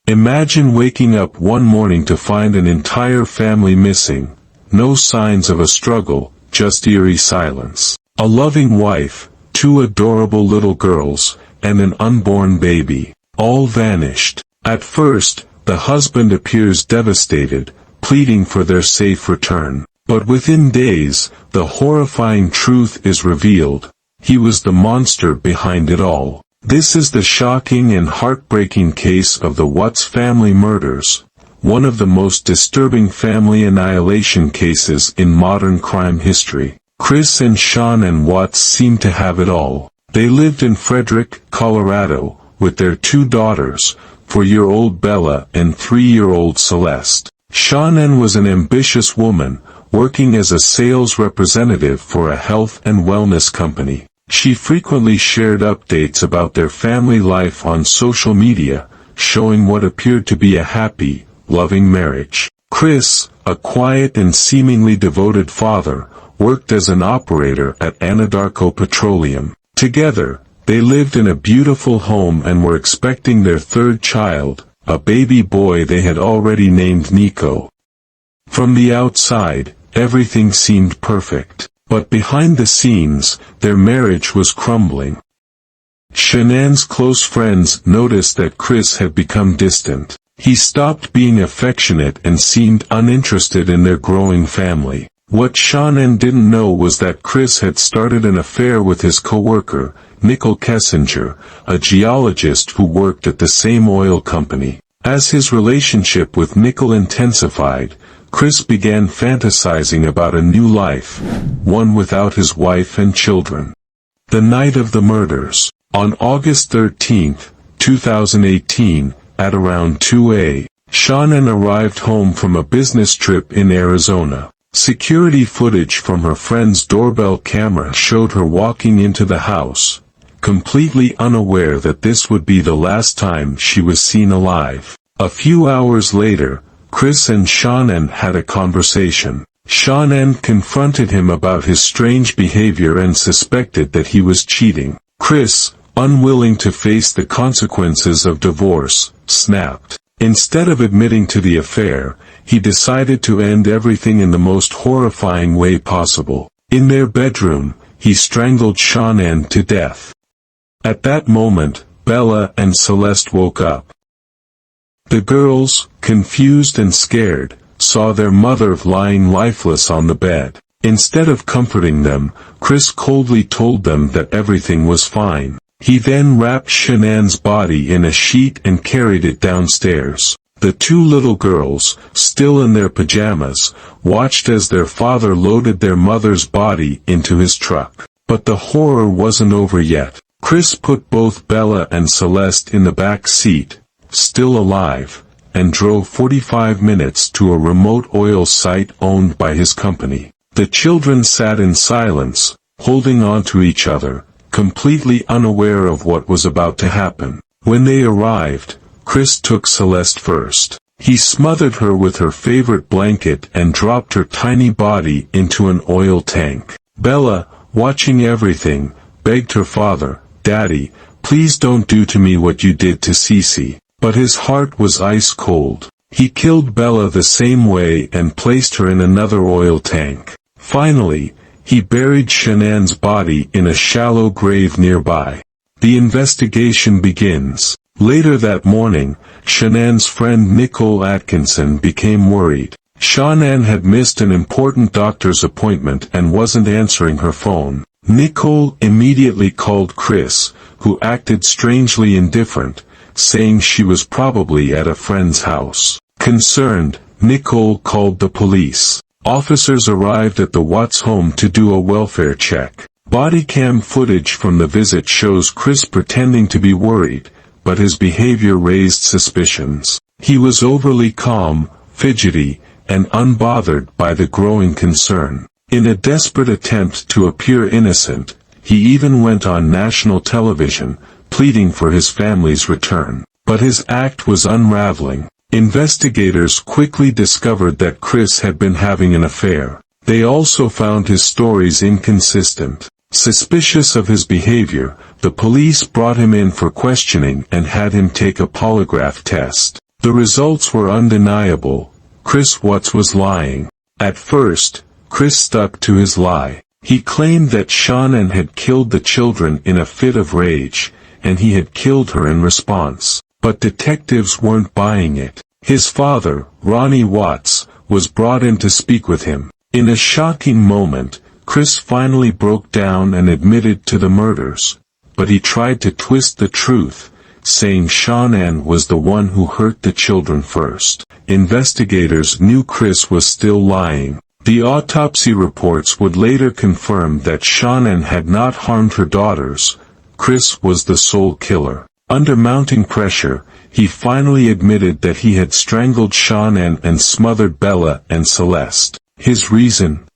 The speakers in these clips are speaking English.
Imagine waking up one morning to find an entire family missing, no signs of a struggle, just eerie silence. A loving wife, 2 adorable little girls, and an unborn baby, all vanished. At first, the husband appears devastated, pleading for their safe return. But within days, the horrifying truth is revealed. He was the monster behind it all. This is the shocking and heartbreaking case of the Watts family murders, one of the most disturbing family annihilation cases in modern crime history. Chris and Shanann Watts seemed to have it all. They lived in Frederick, Colorado, with their 2 daughters, 4-year-old Bella and 3-year-old Celeste. Shanann was an ambitious woman, working as a sales representative for a health and wellness company. She frequently shared updates about their family life on social media, showing what appeared to be a happy, loving marriage. Chris, a quiet and seemingly devoted father, worked as an operator at Anadarko Petroleum. Together, they lived in a beautiful home and were expecting their 3rd child, a baby boy they had already named Nico. From the outside, everything seemed perfect. But behind the scenes, their marriage was crumbling. Shanann's close friends noticed that Chris had become distant. He stopped being affectionate and seemed uninterested in their growing family. What Shanann didn't know was that Chris had started an affair with his co-worker, Nicole Kessinger, a geologist who worked at the same oil company. As his relationship with Nicole intensified, Chris began fantasizing about a new life, one without his wife and children. The night of the murders, on August 13, 2018, at around 2 a.m., Shanann arrived home from a business trip in Arizona. Security footage from her friend's doorbell camera showed her walking into the house, completely unaware that this would be the last time she was seen alive. A few hours later, Chris and Shanann had a conversation. Shanann confronted him about his strange behavior and suspected that he was cheating. Chris, unwilling to face the consequences of divorce, snapped. Instead of admitting to the affair, he decided to end everything in the most horrifying way possible. In their bedroom, he strangled Shanann to death. At that moment, Bella and Celeste woke up. The girls, confused and scared, saw their mother lying lifeless on the bed. Instead of comforting them, Chris coldly told them that everything was fine. He then wrapped Shanann's body in a sheet and carried it downstairs. The 2 little girls, still in their pajamas, watched as their father loaded their mother's body into his truck. But the horror wasn't over yet. Chris put both Bella and Celeste in the back seat, still alive, and drove 45 minutes to a remote oil site owned by his company. The children sat in silence, holding on to each other, completely unaware of what was about to happen. When they arrived, Chris took Celeste first. He smothered her with her favorite blanket and dropped her tiny body into an oil tank. Bella, watching everything, begged her father, "Daddy, please don't do to me what you did to Cece." But his heart was ice cold. He killed Bella the same way and placed her in another oil tank. Finally, he buried Shanann's body in a shallow grave nearby. The investigation begins. Later that morning, Shanann's friend Nicole Atkinson became worried. Shanann had missed an important doctor's appointment and wasn't answering her phone. Nicole immediately called Chris, who acted strangely indifferent, saying she was probably at a friend's house. Concerned, Nicole called the police. Officers arrived at the Watts home to do a welfare check. Body cam footage from the visit shows Chris pretending to be worried, but his behavior raised suspicions. He was overly calm, fidgety, and unbothered by the growing concern. In a desperate attempt to appear innocent, he even went on national television, pleading for his family's return. But his act was unraveling. Investigators quickly discovered that Chris had been having an affair. They also found his stories inconsistent. Suspicious of his behavior, the police brought him in for questioning and had him take a polygraph test. The results were undeniable. Chris Watts was lying. At first, Chris stuck to his lie. He claimed that Shanann had killed the children in a fit of rage, and he had killed her in response. But detectives weren't buying it. His father, Ronnie Watts, was brought in to speak with him. In a shocking moment, Chris finally broke down and admitted to the murders. But he tried to twist the truth, saying Shanann was the one who hurt the children first. Investigators knew Chris was still lying. The autopsy reports would later confirm that Shanann had not harmed her daughters. Chris was the sole killer. Under mounting pressure, he finally admitted that he had strangled Shanann and smothered Bella and Celeste. His reason?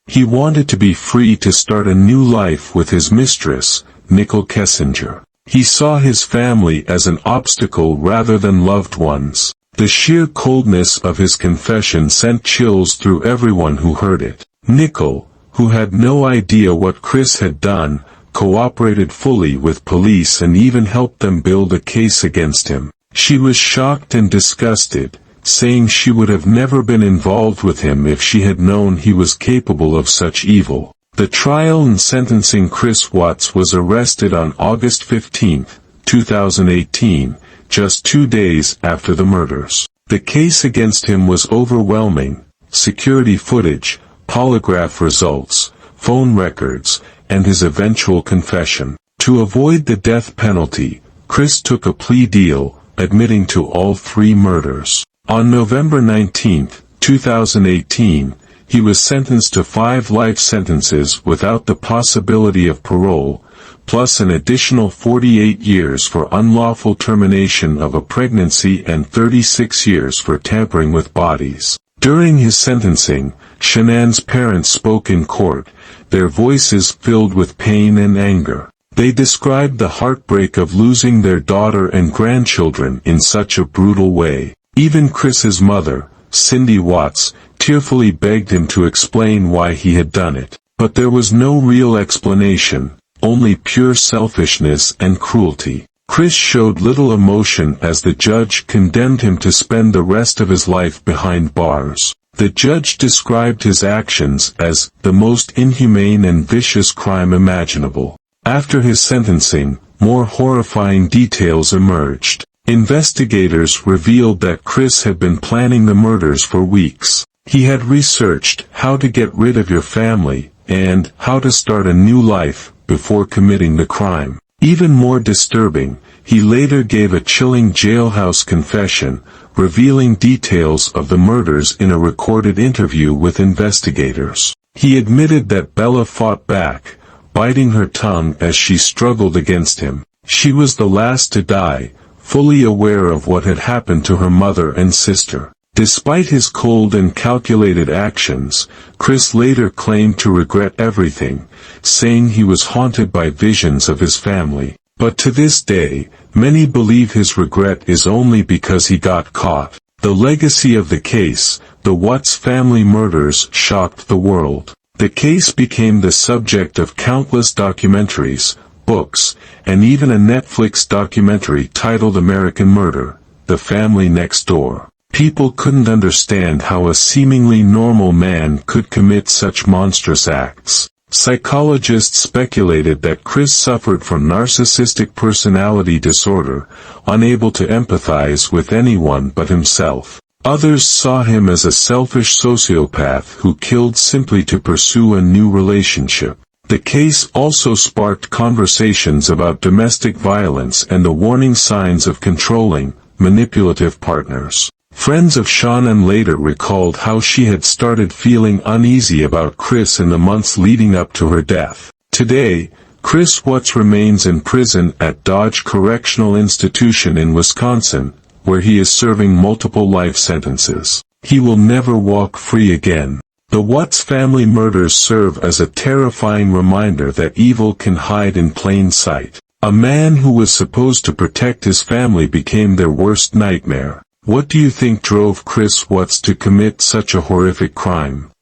He wanted to be free to start a new life with his mistress, Nicole Kessinger. He saw his family as an obstacle rather than loved ones. The sheer coldness of his confession sent chills through everyone who heard it. Nicole, who had no idea what Chris had done, cooperated fully with police and even helped them build a case against him. She was shocked and disgusted, saying she would have never been involved with him if she had known he was capable of such evil. The trial and sentencing. Chris Watts was arrested on August 15, 2018, just 2 days after the murders. The case against him was overwhelming: security footage, polygraph results, phone records, and his eventual confession. To avoid the death penalty, Chris took a plea deal, admitting to all 3 murders. On November 19, 2018, he was sentenced to 5 life sentences without the possibility of parole, plus an additional 48 years for unlawful termination of a pregnancy and 36 years for tampering with bodies. During his sentencing, Shanann's parents spoke in court, their voices filled with pain and anger. They described the heartbreak of losing their daughter and grandchildren in such a brutal way. Even Chris's mother, Cindy Watts, tearfully begged him to explain why he had done it. But there was no real explanation, only pure selfishness and cruelty. Chris showed little emotion as the judge condemned him to spend the rest of his life behind bars. The judge described his actions as the most inhumane and vicious crime imaginable. After his sentencing, more horrifying details emerged. Investigators revealed that Chris had been planning the murders for weeks. He had researched how to get rid of your family and how to start a new life before committing the crime. Even more disturbing, he later gave a chilling jailhouse confession, revealing details of the murders in a recorded interview with investigators. He admitted that Bella fought back, biting her tongue as she struggled against him. She was the last to die, fully aware of what had happened to her mother and sister. Despite his cold and calculated actions, Chris later claimed to regret everything, saying he was haunted by visions of his family. But to this day, many believe his regret is only because he got caught. The legacy of the case, the Watts family murders, shocked the world. The case became the subject of countless documentaries, books, and even a Netflix documentary titled American Murder: The Family Next Door. People couldn't understand how a seemingly normal man could commit such monstrous acts. Psychologists speculated that Chris suffered from narcissistic personality disorder, unable to empathize with anyone but himself. Others saw him as a selfish sociopath who killed simply to pursue a new relationship. The case also sparked conversations about domestic violence and the warning signs of controlling, manipulative partners. Friends of Shanann later recalled how she had started feeling uneasy about Chris in the months leading up to her death. Today, Chris Watts remains in prison at Dodge Correctional Institution in Wisconsin, where he is serving multiple life sentences. He will never walk free again. The Watts family murders serve as a terrifying reminder that evil can hide in plain sight. A man who was supposed to protect his family became their worst nightmare. What do you think drove Chris Watts to commit such a horrific crime?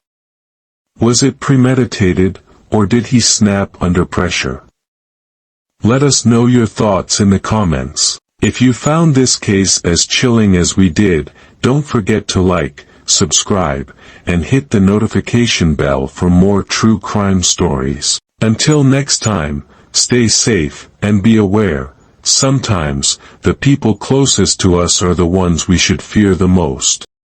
Was it premeditated, or did he snap under pressure? Let us know your thoughts in the comments. If you found this case as chilling as we did, don't forget to like, subscribe, and hit the notification bell for more true crime stories. Until next time, stay safe, and be aware, sometimes, the people closest to us are the ones we should fear the most.